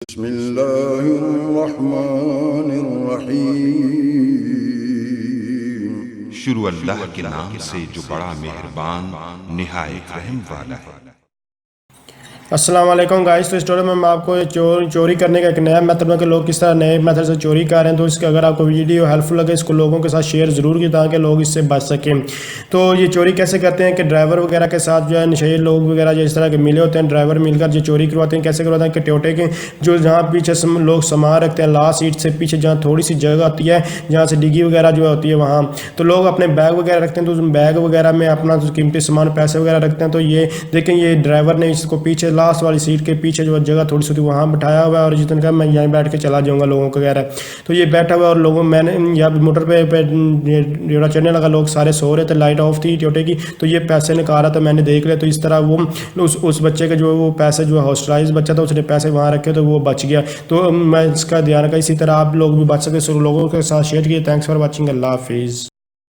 बिस्मिल्लाहिर्रहमानिर्रहीम। शुरू अल्लाह के नाम से जो बड़ा मेहरबान निहायत रहम वाला है। अस्सलाम वालेकुम गाइस। तो इस स्टोरी में मैं आपको चोरी करने का एक नया मेथड में कि लोग किस तरह नए मेथड से चोरी कर रहे हैं, तो इसके अगर आपको वीडियो हेल्पफुल लगे इसको लोगों के साथ शेयर ज़रूर की ताकि लोग इससे बच सकें। तो ये चोरी कैसे करते हैं कि ड्राइवर वगैरह के साथ जो है नशे लोग वगैरह जो इस तरह के मिले होते हैं, ड्राइवर मिलकर जो चोरी करवाते हैं। कैसे करवाते हैं कि टोटे के जो जहाँ पीछे लोग सामान रखते हैं, लास्ट सीट से पीछे जहाँ थोड़ी सी जगह आती है जहाँ से डिग्गी वगैरह जो होती है वहाँ, तो लोग अपने बैग वगैरह रखते हैं। तो उस बैग वगैरह में अपना कीमती सामान पैसे वगैरह रखते हैं। तो ये देखें, ये ड्राइवर ने इसको पीछे लास्ट वाली सीट के पीछे जो जगह थोड़ी सी वहाँ बिठाया हुआ है और जितने का मैं यहीं बैठ के चला जाऊँगा लोगों को वगैरह। तो ये बैठा हुआ और लोगों मैंने यहाँ मोटर पे रेड़ा चढ़ने लगा, लोग सारे सो रहे थे, लाइट ऑफ थी टोटे की। तो ये पैसे निकाल रहा था, मैंने देख लिया। तो इस तरह वो उस बच्चे के जो वो पैसे जो हॉस्टलाइज बच्चा था उसने पैसे वहाँ रखे तो वो बच गया। तो मैं इसका ध्यान रखा, इसी तरह आप लोग भी बच सके। लोगों के साथ शेयर किए। Thanks for watching. अल्लाह हाफिज़।